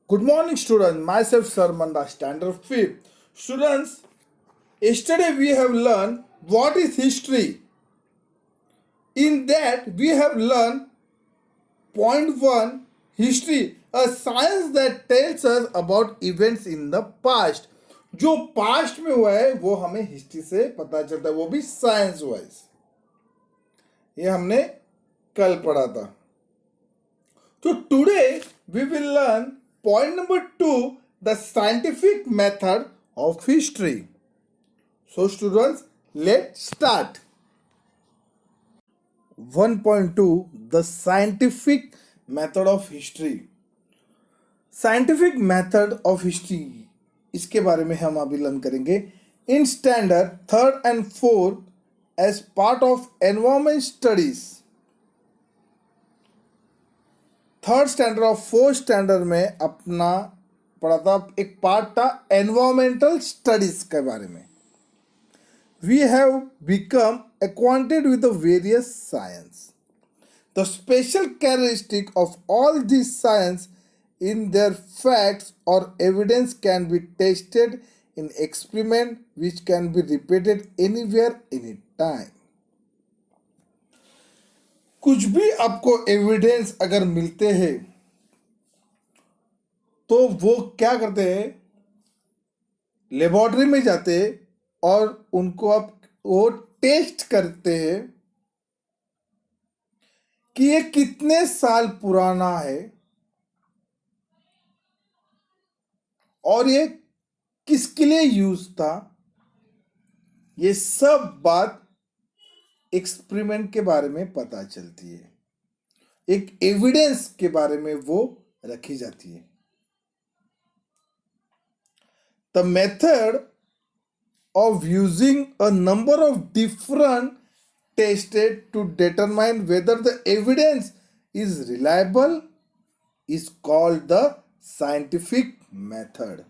Good morning, students. Myself, Sarmanda, Standard 5th. Students, yesterday we have learned what is history. In that, we have learned point 1 history, a science that tells us about events in the past. जो past में हुआ है वो हमें history से पता चलता है, वो भी साइंस वाइज. ये हमने कल पढ़ा था. तो today we will learn point number 2, the scientific method of history. So students, let's start. 1.2, the scientific method of history. Scientific method of history, इसके बारे में हम अभी लर्न करेंगे. In standard 3rd and 4th as part of environment studies. Third standard और fourth standard में अपना पढ़ा था, एक पार्ट था एनवायरमेंटल स्टडीज के बारे में. We have become acquainted with the various science. The special characteristic of all these science in their facts or evidence can be tested in experiment which can be repeated anywhere anytime. कुछ भी आपको evidence अगर मिलते हैं तो वो क्या करते हैं, लेबोरेटरी में जाते हैं और उनको आप वो टेस्ट करते हैं कि ये कितने साल पुराना है और ये किसके लिए यूज था. ये सब बात एक्सपेरिमेंट के बारे में पता चलती है, एक एविडेंस के बारे में वो रखी जाती है. The method of using a number of different tested to determine whether the evidence is reliable is called the scientific method.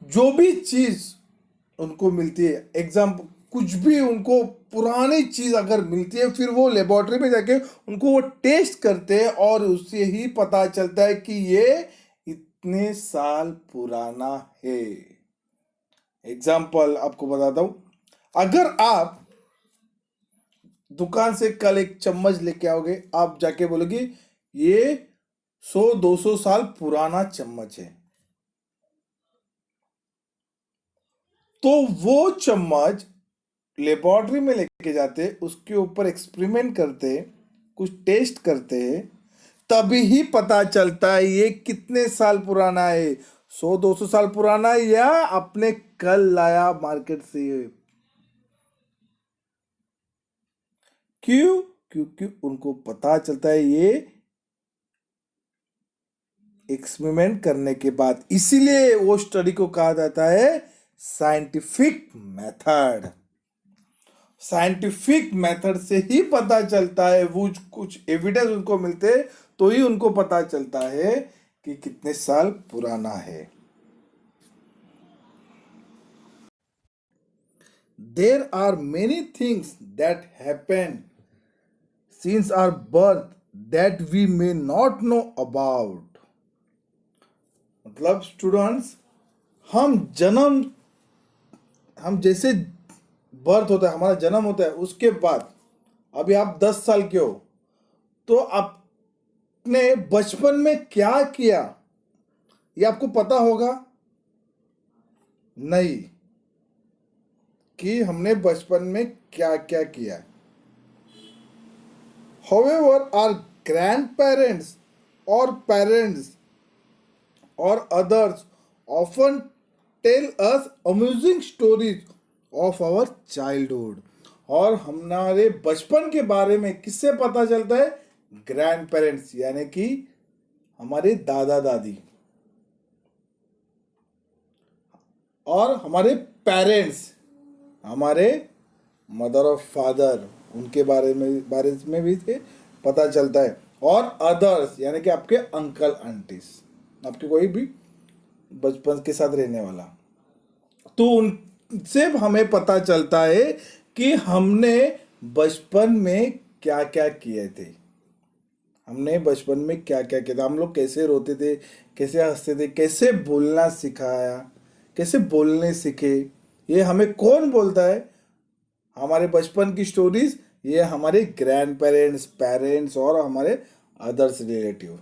जो भी चीज उनको मिलती है, एग्जाम्पल कुछ भी उनको पुरानी चीज अगर मिलती है, फिर वो लेबोरेटरी में जाके उनको वो टेस्ट करते हैं और उससे ही पता चलता है कि ये इतने साल पुराना है. एग्जाम्पल आपको बताता हूं, अगर आप दुकान से कल एक चम्मच लेके आओगे, आप जाके बोलोगे ये 100-200 साल पुराना चम्मच है, तो वो चम्मच लेबोरेटरी में लेके जाते, उसके ऊपर एक्सपेरिमेंट करते, कुछ टेस्ट करते हैं, तभी ही पता चलता है ये कितने साल पुराना है, 100-200 साल पुराना या आपने कल लाया मार्केट से. क्यों? क्योंकि उनको पता चलता है ये एक्सपेरिमेंट करने के बाद. इसीलिए वो स्टडी को कहा जाता है साइंटिफिक मेथड. साइंटिफिक मेथड से ही पता चलता है, वो कुछ एविडेंस उनको मिलते तो ही उनको पता चलता है कि कितने साल पुराना है. There are many things that happen since our birth that we may not know about. मतलब स्टूडेंट्स, हम जैसे बर्थ होता है, हमारा जन्म होता है, उसके बाद अभी आप 10 साल के हो, तो आपने बचपन में क्या किया ये आपको पता होगा नहीं कि हमने बचपन में क्या क्या किया. However, our grandparents or parents or others often tell us amusing stories of our childhood. और हमारे बचपन के बारे में किससे पता चलता है? ग्रैंड पेरेंट्स, यानी कि हमारे दादा दादी और हमारे पेरेंट्स, हमारे मदर और फादर, उनके बारे में भी से पता चलता है. और अदर्स यानी कि आपके अंकल आंटीज, आपके कोई भी बचपन के साथ रहने वाला, तो उनसे हमें पता चलता है कि हमने बचपन में क्या क्या किए थे. हमने बचपन में क्या क्या किया था, हम लोग कैसे रोते थे, कैसे हंसते थे, कैसे बोलना सिखाया, कैसे बोलने सीखे, ये हमें कौन बोलता है? हमारे बचपन की स्टोरीज, ये हमारे ग्रैंड पेरेंट्स, पेरेंट्स और हमारे अदर्स रिलेटिव,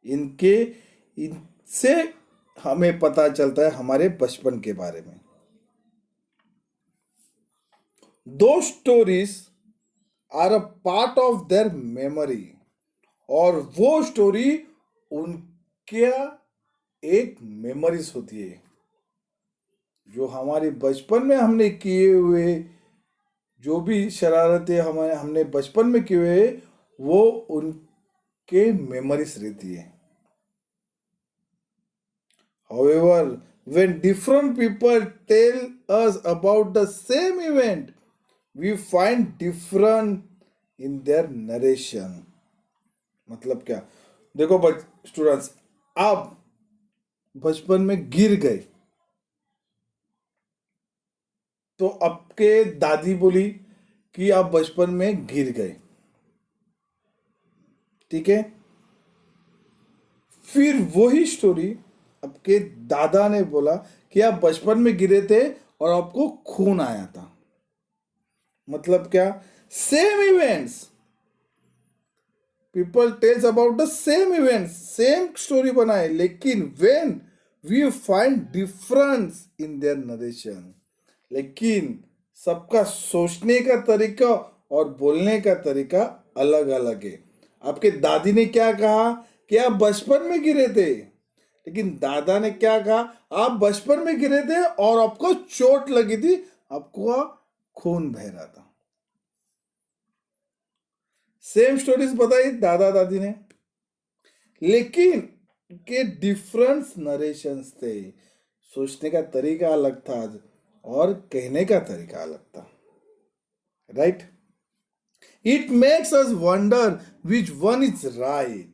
इनके इनसे हमें पता चलता है हमारे बचपन के बारे में। दो stories are a part of their memory, और वो स्टोरी उनका एक मेमोरीज होती है, जो हमारे बचपन में हमने किए हुए जो भी शरारतें हमारे हमने बचपन में किए हुए, वो उनके मेमोरीज रहती है। However, when different people tell us about the same event, we find different in their narration. मतलब क्या? देखो स्टूडेंट्स, आप बचपन में गिर गए तो आपके दादी बोली कि आप बचपन में गिर गए, ठीक है? फिर वही स्टोरी आपके दादा ने बोला कि आप बचपन में गिरे थे और आपको खून आया था। मतलब क्या? Same events, people tells about the same events, same story बनाए, लेकिन when we find difference in their narration, लेकिन सबका सोचने का तरीका और बोलने का तरीका अलग अलग है। आपके दादी ने क्या कहा कि आप बचपन में गिरे थे, लेकिन दादा ने क्या कहा, आप बचपन में गिरे थे और आपको चोट लगी थी, आपको खून बह रहा था। सेम स्टोरीज बताई दादा दादी ने, लेकिन के डिफरेंस नरेशंस थे, सोचने का तरीका अलग था और कहने का तरीका अलग था, right? It makes us wonder which one is right.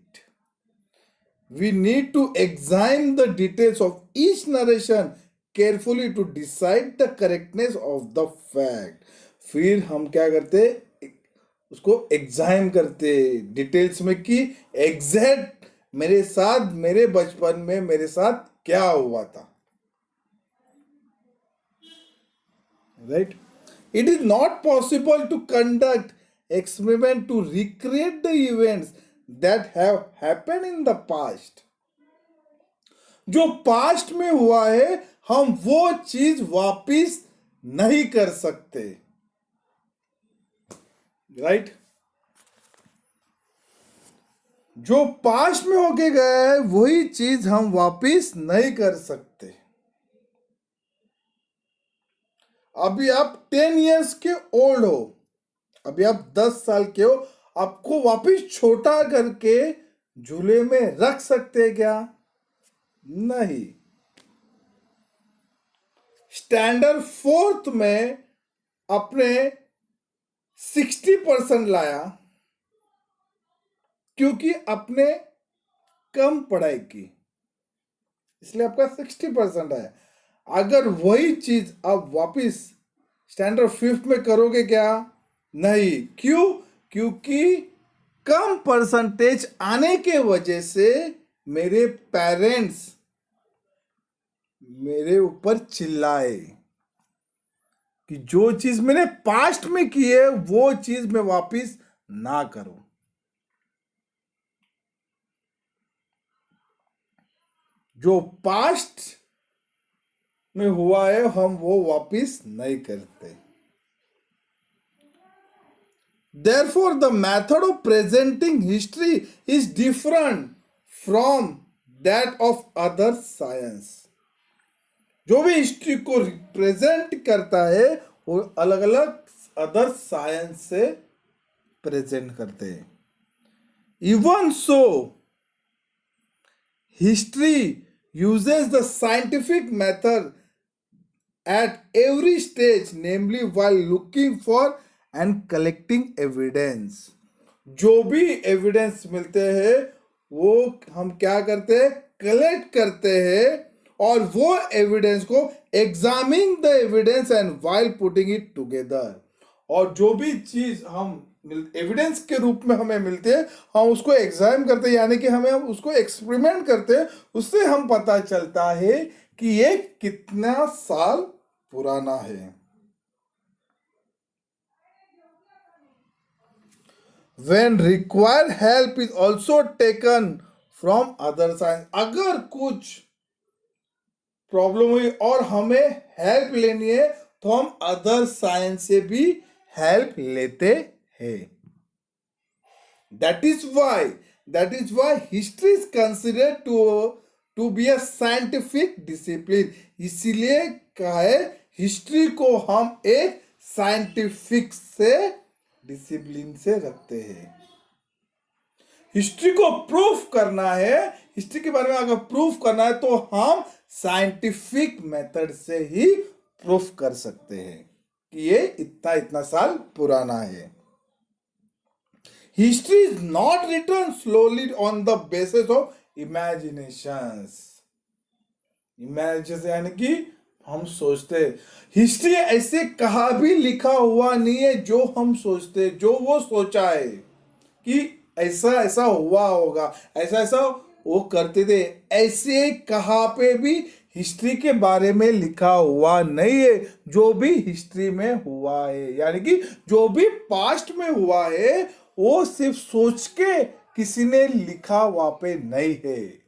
We need to examine the details of each narration carefully to decide the correctness of the fact. फिर हम क्या करते, उसको एग्जाम करते डिटेल्स में कि एग्जैक्ट मेरे साथ, मेरे बचपन में मेरे साथ क्या हुआ था, right? It is not possible to conduct experiment to recreate the events that have happened in the past. जो पास्ट में हुआ है, हम वो चीज वापिस नहीं कर सकते, राइट? जो पास्ट में होके गया है वही चीज हम वापिस नहीं कर सकते। अभी आप 10 इयर्स के ओल्ड हो, अभी आप 10 साल के हो, आपको वापिस छोटा करके झूले में रख सकते हैं क्या? नहीं। स्टैंडर्ड 4th में अपने 60% लाया क्योंकि आपने कम पढ़ाई की, इसलिए आपका 60% आया। अगर वही चीज आप वापिस स्टैंडर्ड 5th में करोगे क्या? नहीं। क्यों? क्योंकि कम परसेंटेज आने के वजह से मेरे पेरेंट्स मेरे ऊपर चिल्लाए कि जो चीज मैंने पास्ट में की है वो चीज मैं वापिस ना करूं। जो पास्ट में हुआ है हम वो वापिस नहीं करते। Therefore, the method of presenting history is different from that of other science. जो भी हिस्ट्री को रिप्रेजेंट करता है वो अलग अलग अदर साइंस से प्रेजेंट करते हैं। Even so history uses the scientific method at every stage, namely while looking for and collecting evidence. जो भी एविडेंस मिलते हैं वो हम क्या करते हैं? कलेक्ट करते हैं, और वो एविडेंस को examining the evidence and while putting it together, और जो भी चीज हम एविडेंस के रूप में हमें मिलते हैं, हम उसको एग्जाम करते हैं, यानी कि हमें हम उसको एक्सपेरिमेंट करते हैं, उससे हम पता चलता है कि ये कितना साल पुराना है। When required help is also taken from other science, अगर कुछ प्रॉब्लम हुई और हमें हेल्प लेनी है तो हम अदर साइंस से भी हेल्प लेते हैं। That is why history is considered to be a scientific discipline। इसीलिए कहा है हिस्ट्री को हम एक साइंटिफिक से डिसिप्लिन से रखते हैं। हिस्ट्री को प्रूफ करना है, हिस्ट्री के बारे में अगर प्रूफ करना है तो हम साइंटिफिक मेथड से ही प्रूफ कर सकते हैं कि ये इतना इतना साल पुराना है। History is not written slowly on the basis of imaginations. Imagination यानी कि हम सोचते हैं, हिस्ट्री ऐसे कहा भी लिखा हुआ नहीं है जो हम सोचते, जो वो सोचा है कि ऐसा ऐसा हुआ होगा, ऐसा ऐसा वो करते थे, ऐसे कहाँ पे भी हिस्ट्री के बारे में लिखा हुआ नहीं है। जो भी हिस्ट्री में हुआ है, यानी कि जो भी पास्ट में हुआ है, वो सिर्फ सोच के किसी ने लिखा वहां पे नहीं है।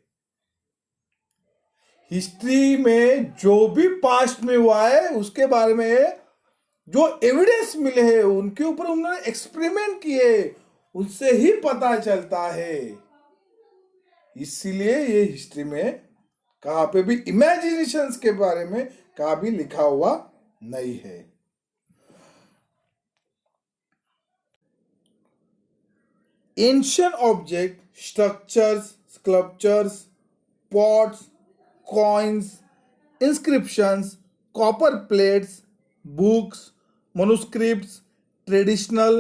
हिस्ट्री में जो भी पास्ट में हुआ है उसके बारे में जो एविडेंस मिले हैं उनके ऊपर उन्होंने एक्सपेरिमेंट किए, उससे ही पता चलता है। इसीलिए ये हिस्ट्री में कहाँ पे भी इमेजिनेशंस के बारे में कहाँ भी लिखा हुआ नहीं है। Ancient object, structures, sculptures, pots, coins, inscriptions, copper plates, books, manuscripts, traditional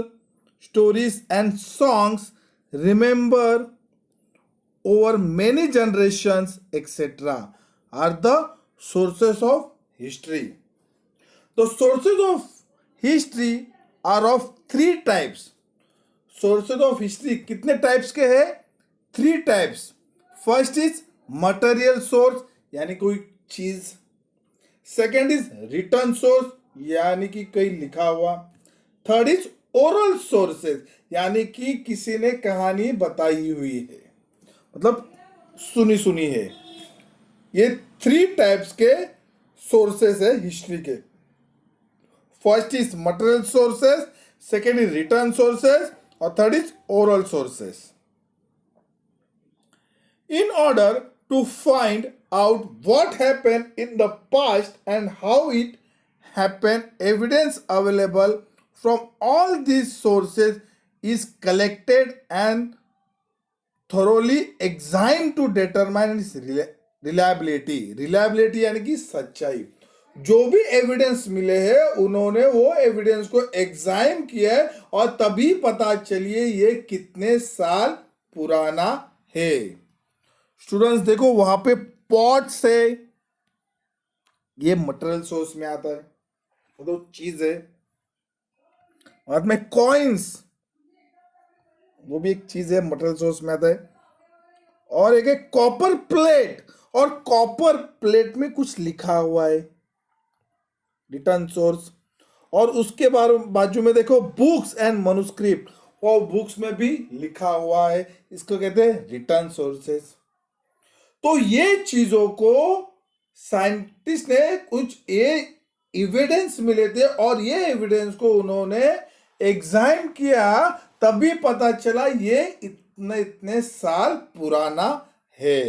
stories and songs remember over many generations etc. are the sources of history. The sources of history are of three types. Sources of history कितने types के हैं? 3 types. First is material source, यानी कोई चीज। Second is return source, यानी कि कहीं लिखा हुआ। थर्ड इज ओरल सोर्सेज, यानी कि किसी ने कहानी बताई हुई है, मतलब सुनी सुनी है। ये 3 टाइप्स के सोर्सेज है हिस्ट्री के। First is material sources, second is written sources और third is oral sources. In order to find out what happened in the past and how it happened, evidence available from all these sources is collected and thoroughly examined to determine its reliability. Reliability यानी कि सच्चाई। जो भी evidence मिले हैं उन्होंने वो evidence को एग्जामिन किया है और तभी पता चलिए ये कितने साल पुराना है। स्टूडेंट्स देखो वहां पे पॉट से ये मटेरियल सोर्स में आता है, मतलब चीज है। बाद में कॉइन्स, वो भी एक चीज है, मटेरियल सोर्स में आता है। और एक है कॉपर प्लेट, और कॉपर प्लेट में कुछ लिखा हुआ है, रिटर्न सोर्स। और उसके बाजू में देखो बुक्स एंड मनुस्क्रिप्ट, और बुक्स में भी लिखा हुआ है, इसको कहते हैं रिटर्न सोर्सेस। तो ये चीजों को साइंटिस्ट ने कुछ ये एविडेंस मिले थे और ये एविडेंस को उन्होंने एग्जामिन किया, तभी पता चला ये इतने इतने साल पुराना है।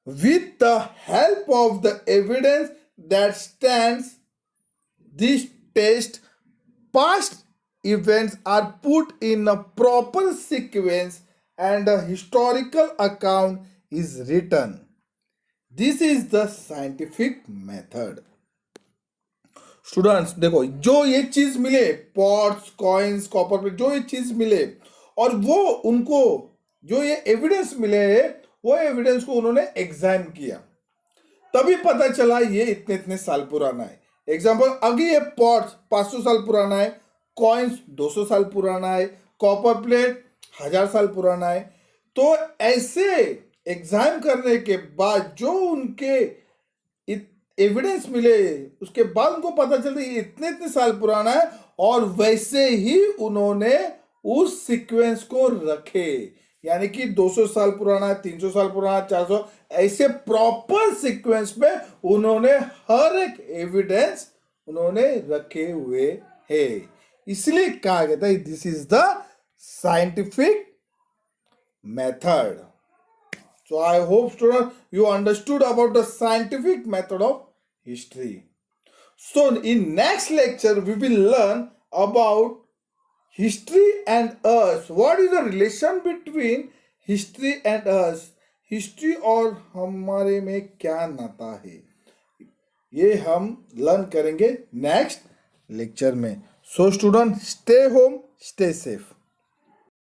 With the help of the evidence that stands this test, past events are put in a proper sequence and a historical account is written. This is the scientific method. Students देखो, जो ये चीज मिले, पॉट्स, कॉइन्स, कॉपर प्लेट, जो ये चीज मिले और वो उनको जो ये एविडेंस मिले वो एविडेंस को उन्होंने एग्जामिन किया, तभी पता चला ये इतने इतने साल पुराना है। एग्जाम्पल, अगर ये पॉट्स 500 साल पुराना है कॉइन्स 200 साल पुराना है, कॉपर प्लेट 1000 साल पुराना है। तो ऐसे एग्जाम करने के बाद जो उनके एविडेंस मिले, उसके बाद उनको पता चलता है ये इतने इतने साल पुराना है, और वैसे ही उन्होंने उस सीक्वेंस को रखे। यानी कि 200 साल पुराना, 300 साल पुराना, 400, ऐसे प्रॉपर सीक्वेंस में उन्होंने हर एक एविडेंस उन्होंने रखे हुए हैं। इसलिए कहा गया था this is the scientific method. So I hope students you understood about the scientific method of history. So in next lecture we will learn about history and us. What is the relation between history and us? History और हमारे में क्या नाता है, ये हम learn करेंगे next lecture में। So student, stay home, stay safe.